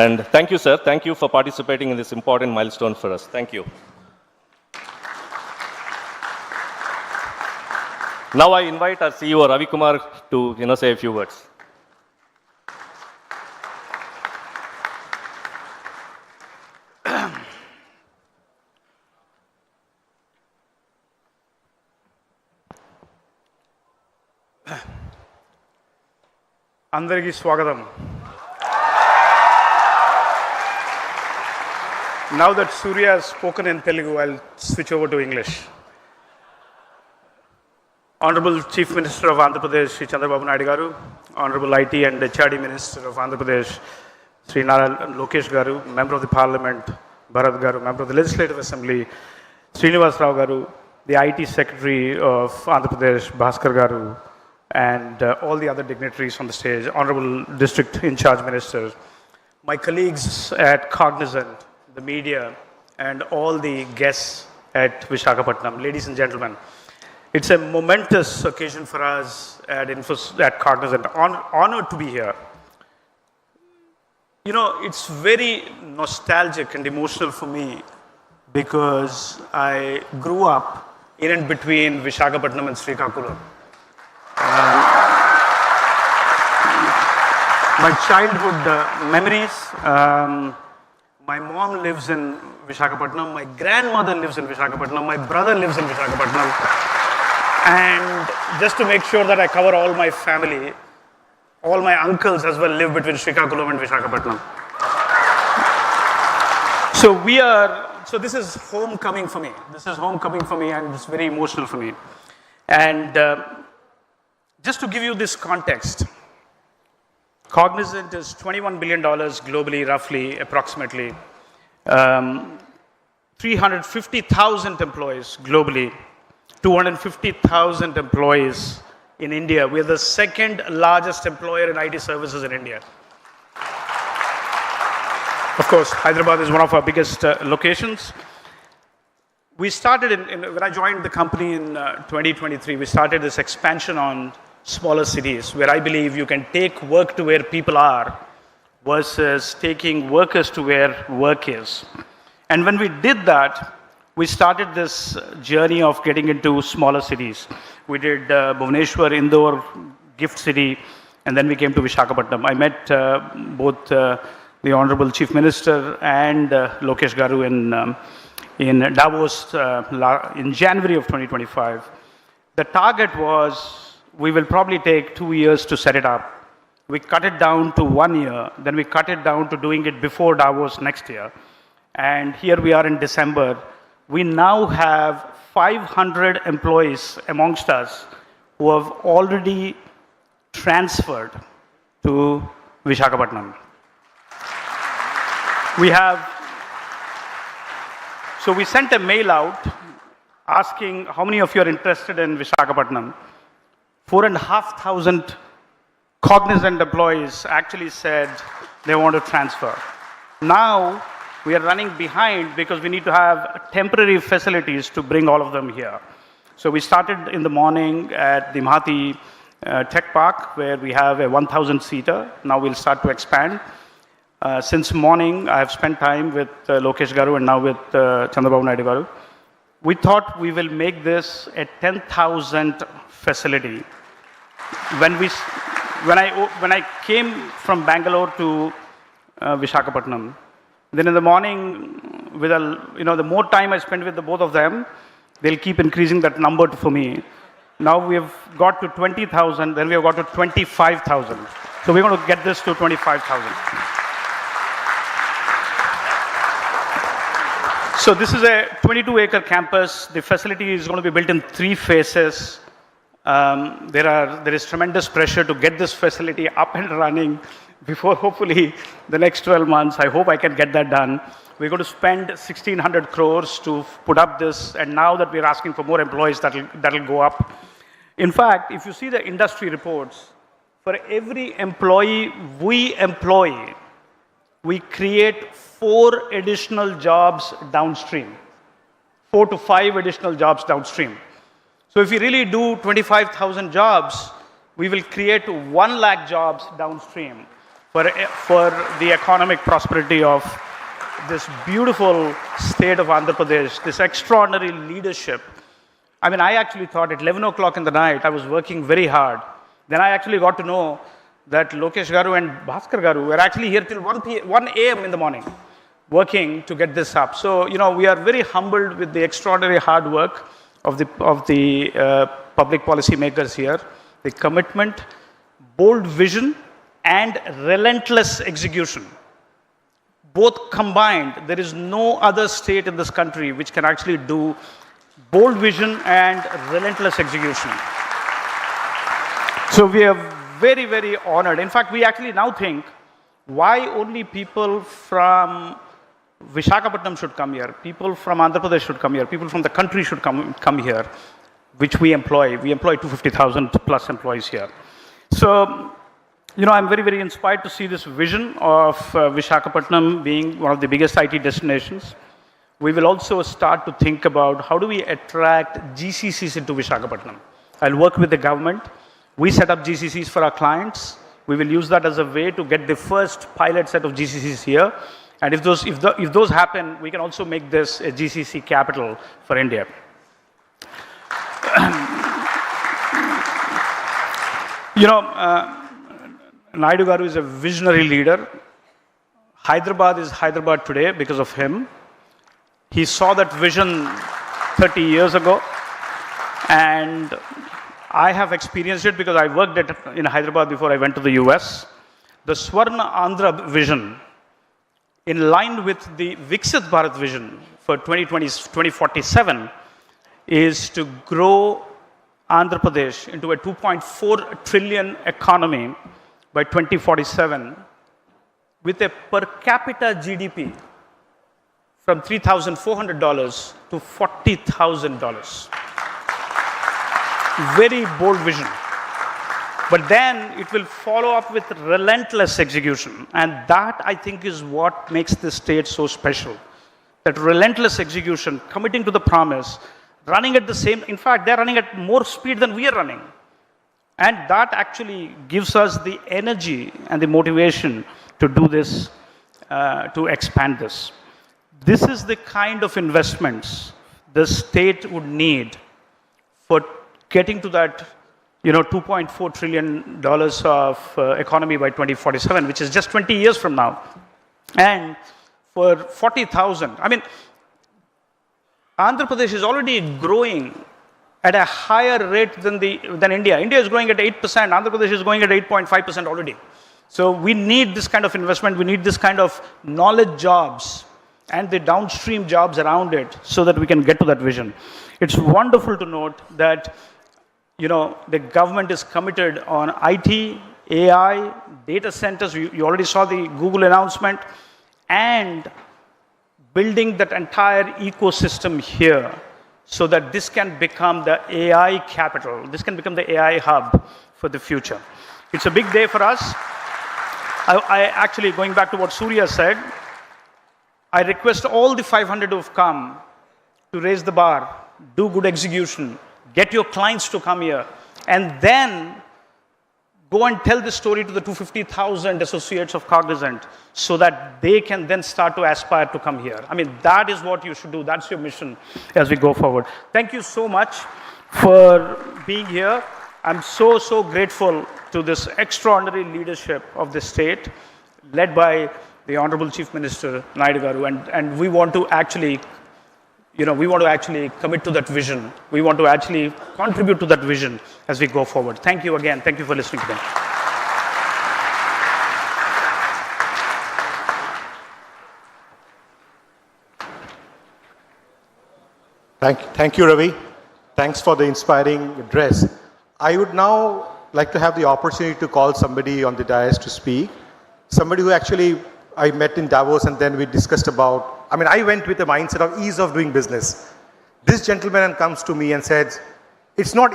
And thank you, sir. Thank you for participating in this important milestone for us. Thank you. Now I invite our CEO, Ravi Kumar, to say a few words. అందరికీ స్వాగతం. Now that Surya has spoken in Telugu, I'll switch over to English. Honorable Chief Minister of Andhra Pradesh, Sri Chandrababu Naidu Garu, Honorable IT and HRD Minister of Andhra Pradesh, Sri Lokesh Garu, Member of the Parliament, Bharat Garu, Member of the Legislative Assembly, Srinivas Rao Garu, the IT Secretary of Andhra Pradesh, Bhaskar Garu, and all the other dignitaries on the stage, Honorable District In Charge Minister, my colleagues at Cognizant, the media, and all the guests at Visakhapatnam, ladies and gentlemen. It's a momentous occasion for us at Cognizant. Honored to be here. It's very nostalgic and emotional for me because I grew up in and between Visakhapatnam and Srikakulam. My childhood memories, my mom lives in Visakhapatnam, my grandmother lives in Visakhapatnam, my brother lives in Visakhapatnam. And just to make sure that I cover all my family, all my uncles as well live between Srikakulam and Visakhapatnam. So this is homecoming for me. This is homecoming for me, and it's very emotional for me. And just to give you this context, Cognizant is $21 billion globally, roughly, approximately. 350,000 employees globally, 250,000 employees in India. We are the second largest employer in IT services in India. Of course, Hyderabad is one of our biggest locations. We started, when I joined the company in 2023, we started this expansion on smaller cities, where I believe you can take work to where people are versus taking workers to where work is. And when we did that, we started this journey of getting into smaller cities. We did Bhubaneswar, Indore, Gift City, and then we came to Visakhapatnam. I met both the Honorable Chief Minister and Lokesh Garu in Davos in January of 2025. The target was, we will probably take 2 years to set it up. We cut it down to 1 year, then we cut it down to doing it before Davos next year. And here we are in December. We now have 500 employees amongst us who have already transferred to Visakhapatnam. So we sent a mail out asking how many of you are interested in Visakhapatnam. 4,500 Cognizant employees actually said they want to transfer. Now we are running behind because we need to have temporary facilities to bring all of them here. So we started in the morning at the Mahathi Tech Park, where we have a 1,000-seater. Now we'll start to expand. Since morning, I have spent time with Lokesh Garu and now with Chandrababu Naidu Garu. We thought we will make this a 10,000 facility. When I came from Bangalore to Visakhapatnam, then in the morning, the more time I spend with the both of them, they'll keep increasing that number for me. Now we have got to 20,000, then we have got to 25,000. So we're going to get this to 25,000. So this is a 22-acre campus. The facility is going to be built in 3 phases. There is tremendous pressure to get this facility up and running before hopefully the next 12 months. I hope I can get that done. We're going to spend 1,600 crores to put up this, and now that we're asking for more employees, that'll go up. In fact, if you see the industry reports, for every employee we employ, we create 4 additional jobs downstream, 4 to 5 additional jobs downstream. So if we really do 25,000 jobs, we will create 1 lakh jobs downstream. for the economic prosperity of this beautiful state of Andhra Pradesh, this extraordinary leadership. I mean, I actually thought at 11 o'clock in the night, I was working very hard. Then I actually got to know that Lokesh Garu and Bhaskar Garu were actually here till 1 a.m. in the morning, working to get this up. So, we are very humbled with the extraordinary hard work of the public policy makers here, the commitment, bold vision, and relentless execution. Both combined, there is no other state in this country which can actually do bold vision and relentless execution. So we are very, very honored. In fact, we actually now think, why only people from Visakhapatnam should come here, people from Andhra Pradesh should come here, people from the country should come here, which we employ. We employ 250,000 plus employees here. So, I'm very, very inspired to see this vision of Visakhapatnam being one of the biggest IT destinations. We will also start to think about how do we attract GCCs into Visakhapatnam. I'll work with the government. We set up GCCs for our clients. We will use that as a way to get the first pilot set of GCCs here. And if those happen, we can also make this a GCC capital for India. Naidu Garu is a visionary leader. Hyderabad is Hyderabad today because of him. He saw that vision 30 years ago, and I have experienced it because I worked in Hyderabad before I went to the US. The Swarna Andhra vision, in line with the Viksit Bharat vision for 2047, is to grow Andhra Pradesh into a 2.4 trillion economy by 2047 with a per capita GDP from $3,400 to $40,000. Very bold vision. But then it will follow up with relentless execution. And that, I think, is what makes this state so special. That relentless execution, committing to the promise, running at the same, in fact, they're running at more speed than we are running. And that actually gives us the energy and the motivation to do this, to expand this. This is the kind of investments the state would need for getting to that $2.4 trillion of economy by 2047, which is just 20 years from now. And for 40,000, I mean, Andhra Pradesh is already growing at a higher rate than India. India is growing at 8%, Andhra Pradesh is going at 8.5% already. So we need this kind of investment, we need this kind of knowledge jobs and the downstream jobs around it so that we can get to that vision. It's wonderful to note that the government is committed on IT, AI, data centers. You already saw the Google announcement, and building that entire ecosystem here so that this can become the AI capital. This can become the AI hub for the future. It's a big day for us. I actually, going back to what Surya said, I request all the 500 who have come to raise the bar, do good execution, get your clients to come here, and then go and tell this story to the 250,000 associates of Cognizant so that they can then start to aspire to come here. I mean, that is what you should do. That's your mission as we go forward. Thank you so much for being here. I'm so, so grateful to this extraordinary leadership of the state led by the Honorable Chief Minister Naidu Garu, and we want to actually commit to that vision. We want to actually contribute to that vision as we go forward. Thank you again. Thank you for listening to me. Thank you, Ravi. Thanks for the inspiring address. I would now like to have the opportunity to call somebody on the dais to speak. Somebody who actually I met in Davos, and then we discussed about, I went with a mindset of ease of doing business. This gentleman comes to me and said, it's not